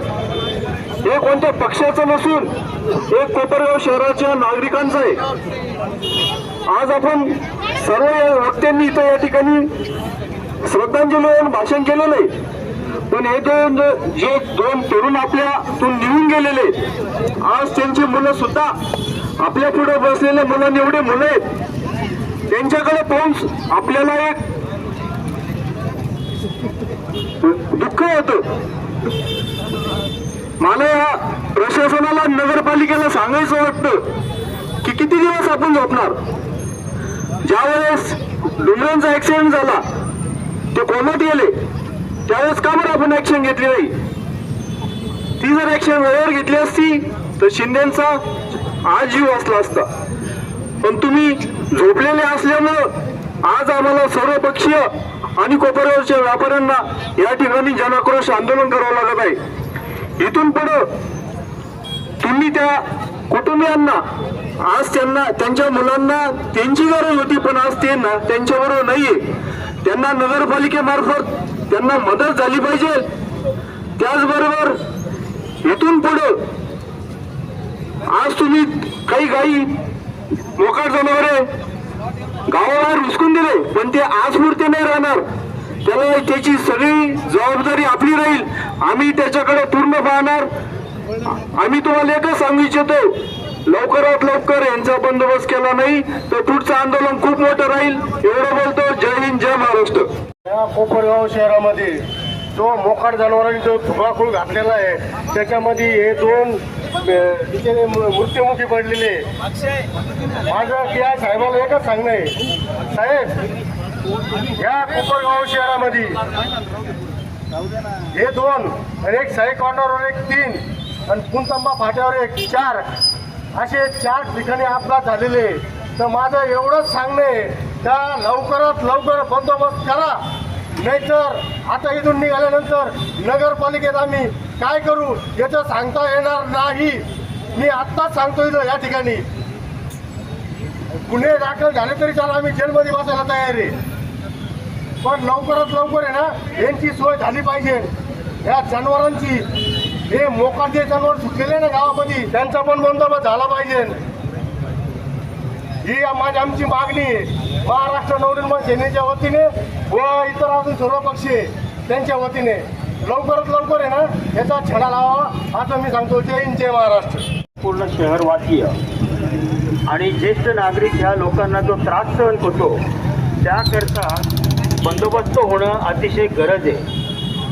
हे कोणत्या पक्षाचं नसून हे कोपरगाव शहराच्या नागरिकांचं आहे. आज आपण सर्व वक्त्यांनी इथं या ठिकाणी श्रद्धांजली देऊन भाषण केलेलं आहे. पण हे दोन तरुण आपल्यातून निघून गेलेले आज त्यांची मुलं सुद्धा आपल्या पुढे बसलेले मुलं एवढे मुलं आहेत त्यांच्याकडे पाहून आपल्याला एक दुःख होतं. मला या प्रशासनाला नगरपालिकेला सांगायचं वाटतं की किती दिवस आपण झोपणार. ज्यावेळेस डुमऱ्यांचा ऍक्सिडेंट झाला ते कोमात गेले त्यावेळेस का बरं आपण ऍक्शन घेतली नाही. ती जर ऍक्शन वेळेवर घेतली असती तर शिंदेचा आज जीव असला असता. पण तुम्ही झोपलेले असल्यामुळं आज आम्हाला सर्वपक्षीय आणि कोपरगावच्या व्यापाऱ्यांना या ठिकाणी जनाक्रोश आंदोलन करावं लागत आहे. इथून पुढं तुम्ही त्या कुटुंबियांना आज त्यांच्या मुलांना त्यांची गरज होती पण आज ते ना त्यांच्याबरोबर नाहीये. त्यांना नगरपालिकेमार्फत त्यांना मदत झाली पाहिजे. त्याचबरोबर इथून पुढं आज तुम्ही काही मोकाट जनावरे गावाबाहेर हुसकून दिले पण ते आज पुरते नाही राहणार. त्याला त्याची सगळी जबाबदारी आपली राहील. आम्ही त्याच्याकडे पूर्ण राहणार. आम्ही तुम्हाला एकच सांगू इच्छितो, लवकरात लवकर यांचा बंदोबस्त केला नाही तर पुढचं आंदोलन खूप मोठं राहील. एवढं बोलतो. जय हिंद, जय महाराष्ट्र. या कोपरगाव शहरामध्ये जो मोकाट जनावरांनी जो धुमाकूळ घातलेला आहे त्याच्यामध्ये हे दोन बिचारे मृत्युमुखी पडलेले. माझं या साहेबाला एकच सांगणं आहे, साहेब या कोपरगाव शहरामध्ये हे दोन आणि एक साई कॉर्नरवर एक 3 आणि पुनतंबा फाट्यावर एक 4 असे 4 ठिकाणी अपघात झालेले. तर माझं एवढंच सांगणं आहे त्या लवकरात लवकर बंदोबस्त करा, नाहीतर आता इथून निघाल्यानंतर नगरपालिकेत आम्ही काय करू याचं सांगता येणार नाही. मी आत्ताच सांगतो इथं या ठिकाणी गुन्हे दाखल झाले तरी चाल आम्ही जेलमध्ये बसायला तयार आहे, पण लवकरात लवकर आहे ना यांची सोय झाली पाहिजे. या जनावरांची हे मोकाट जे जनावर सुटलेले ना गावामध्ये त्यांचा पण बंदोबस्त झाला पाहिजे. ही आमची मागणी आहे महाराष्ट्र नवनिर्माण सेनेच्या वतीने व इतर अजून सर्व पक्षी त्यांच्या वतीने. लवकरात लवकर आहे ना याचा छडा लावा असं मी सांगतो. जय हिंद, जय महाराष्ट्र. पूर्ण शहरवासीय आणि ज्येष्ठ नागरिक ह्या लोकांना जो त्रास सहन होतो त्याकरता बंदोबस्त होणं अतिशय गरज आहे.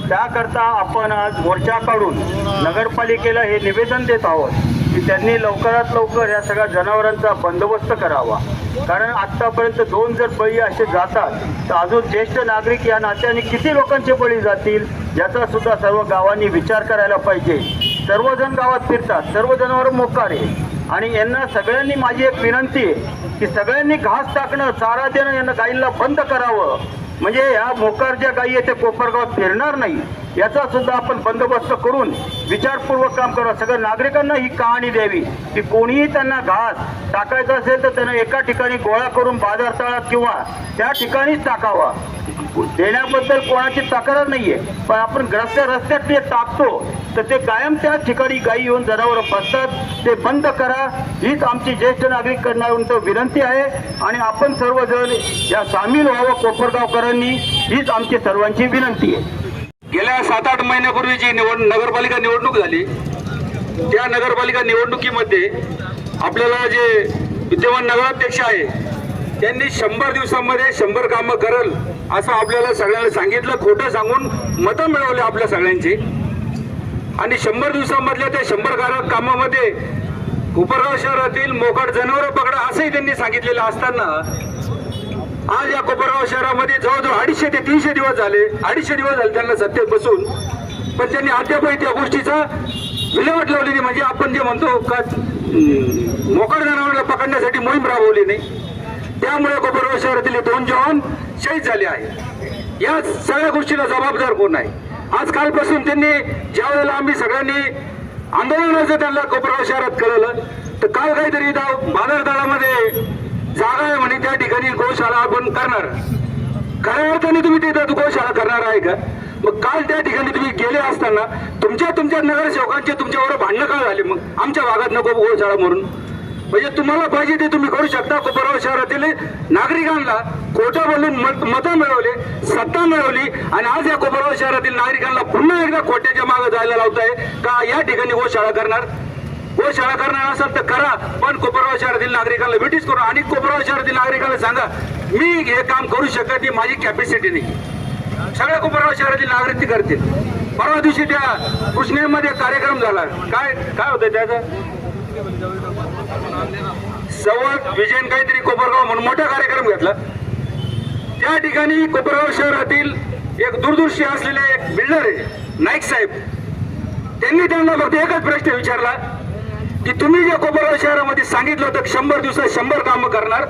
त्याकरता आपण आज मोर्चा काढून नगरपालिकेला हे निवेदन देत आहोत की त्यांनी लवकरात लवकर या सगळ्या जनावरांचा बंदोबस्त करावा. कारण आत्तापर्यंत 2 जर बळी असे जातात तर अजून ज्येष्ठ नागरिक या नात्याने किती लोकांचे बळी जातील याचा सुद्धा सर्व गावांनी विचार करायला पाहिजे. सर्वजण गावात फिरतात, सर्व जनावर मोकार आहे आणि यांना सगळ्यांनी माझी एक विनंती आहे की सगळ्यांनी घास टाकणं, चारा देणं यांना गाईंना बंद करावं. म्हणजे ह्या मोकार ज्या गायी आहेत ते कोपरगावात फिरणार नाही याचा सुद्धा आपण बंदोबस्त करून विचारपूर्वक काम करावं. सगळ्या नागरिकांना ही कहाणी द्यावी की कोणीही त्यांना घास टाकायचा असेल तर त्यांना एका ठिकाणी गोळा करून बाजार तळात किंवा त्या ठिकाणीच टाकावा. देण्याबद्दल कोणाची तक्रार नाहीये, पण आपण रस्त्यात ते टाकतो तर ते कायम त्या ठिकाणी गायी येऊन जनावरं बसतात. ते बंद करा हीच आमची ज्येष्ठ नागरिक करणाऱ्यांची विनंती आहे आणि आपण सर्वजण या सामील व्हावं कोपरगावकरांनी हीच आमची सर्वांची विनंती आहे. गेल्या 7-8 महिन्यापूर्वी जी नगरपालिका निवडणूक झाली त्या नगरपालिका निवडणुकीमध्ये आपल्याला जे विद्यमान नगराध्यक्ष आहे त्यांनी 100 दिवसांमध्ये 100 कामं करल असं आपल्याला सगळ्यांना सांगितलं. खोटं सांगून मतं मिळवले आपल्या सगळ्यांची आणि 100 दिवसांमधल्या त्या 100 कामामध्ये कोपरगाव शहरातील मोकाट जनावरं पकडा असंही त्यांनी सांगितलेलं असताना आज या कोपरगाव शहरामध्ये जवळजवळ 250 ते 300 दिवस झाले. 250 दिवस झाले त्यांना सत्तेत बसून, पण त्यांनी अद्यापही त्या गोष्टीचा विल्हेवाट लावलेली. म्हणजे आपण जे म्हणतो का मोकाट जनावरांना पकडण्यासाठी मोहीम राबवली नाही. त्यामुळे कोपरगाव शहरातील 2 जवान शहीद झाले आहे. या सगळ्या गोष्टीला जबाबदार कोण आहे? आज कालपासून त्यांनी ज्या वेळेला आम्ही सगळ्यांनी आंदोलनाचं त्यांना कोपरगाव शहरात कळवलं तर काल काहीतरी बाजार तळामध्ये जागा आहे म्हणे त्या ठिकाणी गोशाळा आपण करणार. खऱ्या अर्थाने तुम्ही तिथं गोशाळा करणार आहे का? मग काल त्या ठिकाणी तुम्ही गेले असताना तुमच्या नगरसेवकांचे तुमच्यावर भांडणं का झाले? मग आमच्या भागात नको गोशाळा म्हणून. म्हणजे तुम्हाला पाहिजे ते तुम्ही करू शकता. कोपरगाव शहरातील नागरिकांना खोटं बोलून मतं मिळवले, सत्ता मिळवली आणि आज या कोपरगाव शहरातील नागरिकांना पुन्हा एकदा खोट्याच्या मागे जायला लावताय का या ठिकाणी गोशाळा करणार. गोशाळा करणार असेल तर करा, पण कोपरगाव शहरातील नागरिकांना ब्रिटिश करू आणि कोपरगाव शहरातील नागरिकांना सांगा मी हे काम करू शकत नाही, माझी कॅपॅसिटी नाही. सगळ्या कोपरगाव शहरातील नागरिक ते करतील. परवा दिवशी त्या कृष्णेमध्ये कार्यक्रम झाला. काय होतं त्याचं सवत विजयन काहीतरी कोपरगाव म्हणून मोठा कार्यक्रम घेतला. त्या ठिकाणी कोपरगाव शहरातील एक दूरदृष्टी असलेले एक बिल्डर आहे नाईक साहेब, त्यांना फक्त एकच प्रश्न विचारला की तुम्ही जे कोपरगाव शहरामध्ये सांगितलं होतं 100 दिवसात 100 कामं करणार,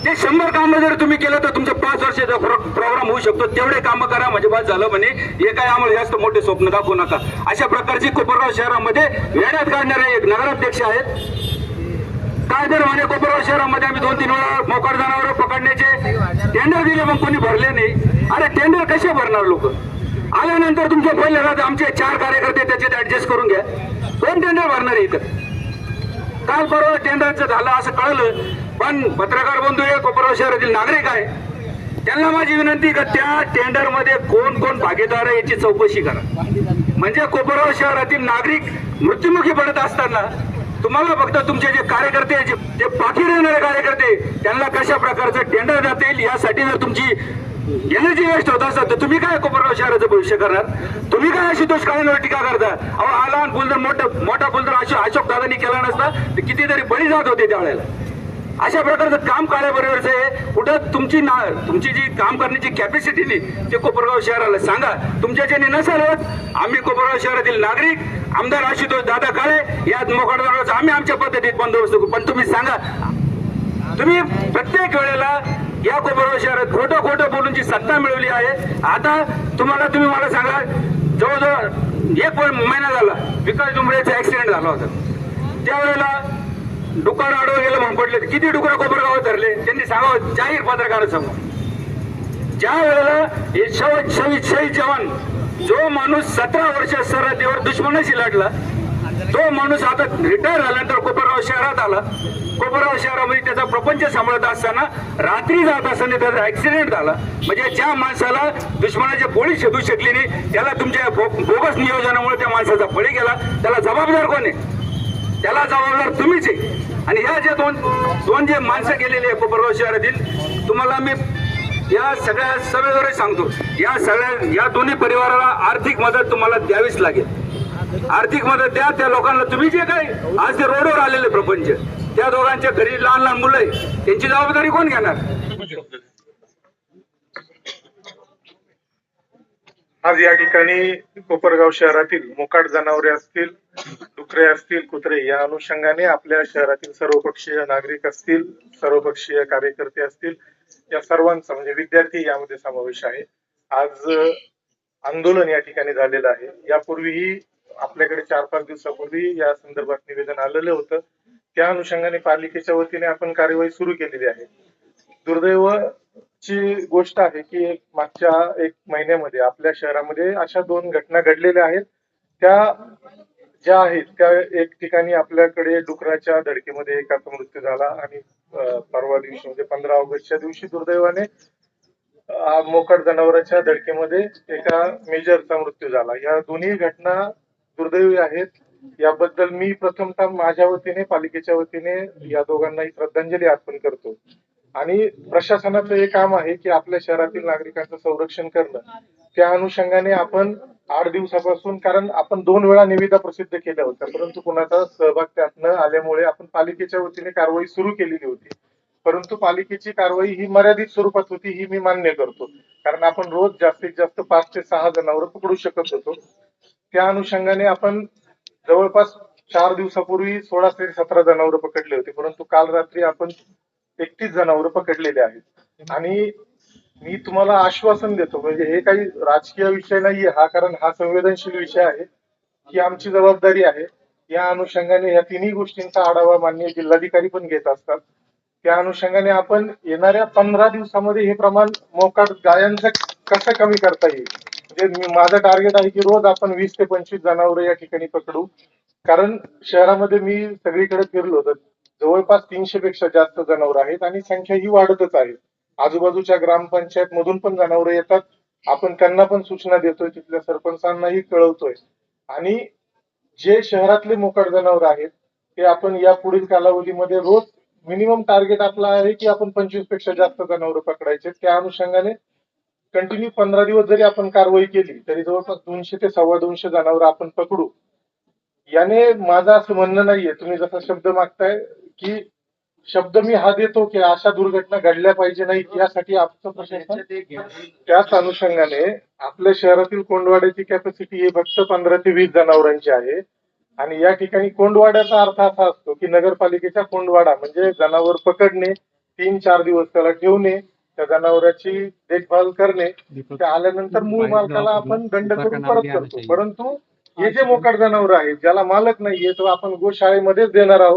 ते 100 कामं जर तुम्ही केलं तर तुमचं 5 वर्षाचा प्रोग्राम होऊ शकतो. तेवढे कामं करा म्हणजे बस झालं म्हणे. हे काय आम्हाला जास्त मोठे स्वप्न दाखवू नका. अशा प्रकारची कोपरगाव शहरामध्ये वेड्यात काढणारे एक नगराध्यक्ष आहेत. काय तर म्हणे कोपरगाव शहरामध्ये आम्ही 2-3 वेळा मोकाट जनावर पकडण्याचे टेंडर दिले पण कोणी भरले नाही. अरे टेंडर कसे भरणार लोक? आल्यानंतर तुमचे पहिले राहते आमचे 4 कार्यकर्ते त्याच्यात ऍडजस्ट करून घ्या. कोण टेंडर भरणार आहे इथं? काल परवा टेंडरचं झालं असं कळलं, पण पत्रकार बंधू हे कोपरगाव शहरातील नागरिक आहे, त्यांना माझी विनंती का त्या टेंडरमध्ये कोण भागीदार आहे याची चौकशी करा. म्हणजे कोपरगाव शहरातील नागरिक मृत्युमुखी पडत असताना तुम्हाला फक्त तुमचे जे कार्यकर्ते जे पाठी देणारे कार्यकर्ते त्यांना कशा प्रकारचं टेंडर देता येईल यासाठी जर तुमची एनर्जी वेस्ट होत असतात तर तुम्ही काय कोपरगाव शहराचं भविष्य करणार? तुम्ही काय आशुतोष काळेंवर टीका करता? अहो हा लहान फुल जर मोठा फुल जर अशोक दादांनी केला नसता तर कितीतरी बळी जात होते त्यावेळेला. अशा प्रकारचं काम काळ्याबरोबरच आहे. कुठं तुमची जी काम करण्याची कॅपॅसिटी नाही ते कोपरगाव शहराला सांगा. तुमच्याच्याने नसाल होत आम्ही कोपरगाव शहरातील नागरिक आमदार आशुतोष दादा काळे या मोकाटदाराचा आम्ही आमच्या पद्धतीत बंदोबस्त करू. पण तुम्ही सांगा, तुम्ही प्रत्येक वेळेला या कोपरगाव शहरात खोटं बोलून जी सत्ता मिळवली आहे. आता तुम्ही मला सांगा, जवळजवळ 1 महिना झाला विकास डुंबरेचा ऍक्सिडेंट झाला होता. त्यावेळेला डुक्कर आडवं गेलं म्हणून पडले. किती डुकरं कोपरगावात धरले त्यांनी सांगावं जाहीर पत्रकारासमोर. ज्या वेळेला हे शहीद जवान जो माणूस 17 वर्ष सरहद्दीवर दुश्मनाशी लढला तो माणूस आता रिटायर झाल्यानंतर कोपरगाव शहरात आला. कोपरगाव शहरामध्ये त्याचा प्रपंच सांभाळत असताना रात्री जात असताना त्याचा ऍक्सिडेंट झाला. म्हणजे ज्या माणसाला दुश्मनाची गोळी शोधू शकली नाही त्याला तुमच्या बोगस नियोजनामुळे त्या माणसाचा बळी गेला. त्याला जबाबदार कोण आहे? त्याला जबाबदार तुम्हीच आहे. आणि ह्या जे दोन जे माणसं गेलेले आहे कोपरगाव शहरातील, तुम्हाला मी या सगळ्या सभेद्वारे सांगतो, या दोन्ही परिवाराला आर्थिक मदत तुम्हाला द्यावीच लागेल. आर्थिक मदत द्या त्या लोकांना. तुम्ही जे काही आज ते रोडवर आलेले प्रपंच त्या दोघांच्या घरी लहान मुलं आहे त्यांची जबाबदारी कोण घेणार? आज या ठिकाणी कोपरगाव शहरातील मोकाट जनावरे असतील, डुकरे असतील, कुत्रे या अनुषंगाने आपल्या शहरातील सर्वपक्षीय नागरिक असतील, सर्वपक्षीय कार्यकर्ते असतील, या सर्वांचा म्हणजे विद्यार्थी यामध्ये समावेश आहे. आज आंदोलन या ठिकाणी झालेलं आहे. यापूर्वीही आपल्याकडे 4-5 दिवसापूर्वी या संदर्भात निवेदन आलेलं होतं. त्या अनुषंगाने पालिकेच्या वतीने आपण कार्यवाही सुरू केलेली आहे. दुर्दैवाची गोष्ट आहे की मागच्या 1 महिन्यामध्ये आपल्या शहरामध्ये अशा 2 घटना घडलेल्या आहेत. त्या ज्या आहेत त्या एक ठिकाणी आपल्याकडे डुकराच्या धडकेमध्ये एकाचा मृत्यू झाला आणि परवा दिवशी म्हणजे 15 ऑगस्टच्या दिवशी दुर्दैवाने मोकाट जनावरांच्या धडकेमध्ये एका मेजरचा मृत्यू झाला. या दोन्ही घटना दुर्दैवी आहेत. याबद्दल मी प्रथमतः माझ्या वतीने पालिकेच्या वतीने या दोघांनाही श्रद्धांजली अर्पण करतो. आणि प्रशासनाचं हे काम आहे की आपल्या शहरातील नागरिकांचं संरक्षण करणं. त्या अनुषंगाने आपण 8 दिवसापासून, कारण आपण 2 वेळा निविदा प्रसिद्ध केल्या होत्या परंतु कुणाचा सहभाग त्यात न आल्यामुळे आपण पालिकेच्या वतीने कारवाई सुरू केलेली होती. परंतु पालिकेची कारवाई ही मर्यादित स्वरूपात होती ही मी मान्य करतो, कारण आपण रोज जास्तीत जास्त 5 ते 6 जनावर पकडू शकत होतो. त्या अनुषंगाने आपण जवळपास 4 दिवसापूर्वी 16 ते 17 जनावर पकडले होते, परंतु काल रात्री आपण 31 जनावर पकडलेले आहेत. आणि मी तुम्हाला आश्वासन देतो, म्हणजे हे काही राजकीय विषय नाहीये हा, कारण हा संवेदनशील विषय आहे, ही आमची जबाबदारी आहे. या अनुषंगाने या तिन्ही गोष्टींचा आढावा माननीय जिल्हाधिकारी पण घेत असतात. त्या अनुषंगाने आपण येणाऱ्या 15 दिवसामध्ये हे प्रमाण मोकाट गायांचं कसं कमी करता येईल, म्हणजे माझं टार्गेट आहे की रोज आपण 20 ते 25 जनावर या ठिकाणी पकडू. कारण शहरामध्ये मी सगळीकडे फिरलो तर जवळपास 300 पेक्षा जास्त जनावर आहेत आणि संख्या ही वाढतच आहे. आजूबाजूच्या ग्रामपंचायत मधून पण जनावर येतात. आपण त्यांना पण सूचना देतोय, तिथल्या सरपंचांनाही कळवतोय. आणि जे शहरातले मोकाट जनावर आहेत ते आपण या पुढील कालावधीमध्ये रोज मिनिमम टार्गेट आपला आहे की आपण 25 पेक्षा जास्त जनावर पकडायचे. त्या अनुषंगाने कंटिन्यू 15 दिवस जरी आपण कारवाई केली तरी जवळपास 200 ते 250 जनावर आपण पकडू. याने माझं असं म्हणणं नाहीये, तुम्ही जसा शब्द मागताय की शब्द मी हा देतो की अशा दुर्घटना घडल्या पाहिजे नाही, यासाठी आमचं प्रशासन त्याच अनुषंगाने आपल्या शहरातील कोंडवाड्याची कॅपॅसिटी ही फक्त 15 ते 20 जनावरांची आहे. आणि या ठिकाणी कोंडवाड्याचा अर्थ असा असतो की नगरपालिकेचा कोंडवाडा म्हणजे जनावर पकडणे, 3-4 दिवस त्याला ठेवणे, त्या जनावरांची देखभाल करणे, त्या आल्यानंतर मूळ मालकाला आपण दंड करून परत करतो. परंतु हे जे मोकाट जनावर आहेत ज्याला मालक नाहीये तो आपण गोशाळेमध्येच देणार आहोत.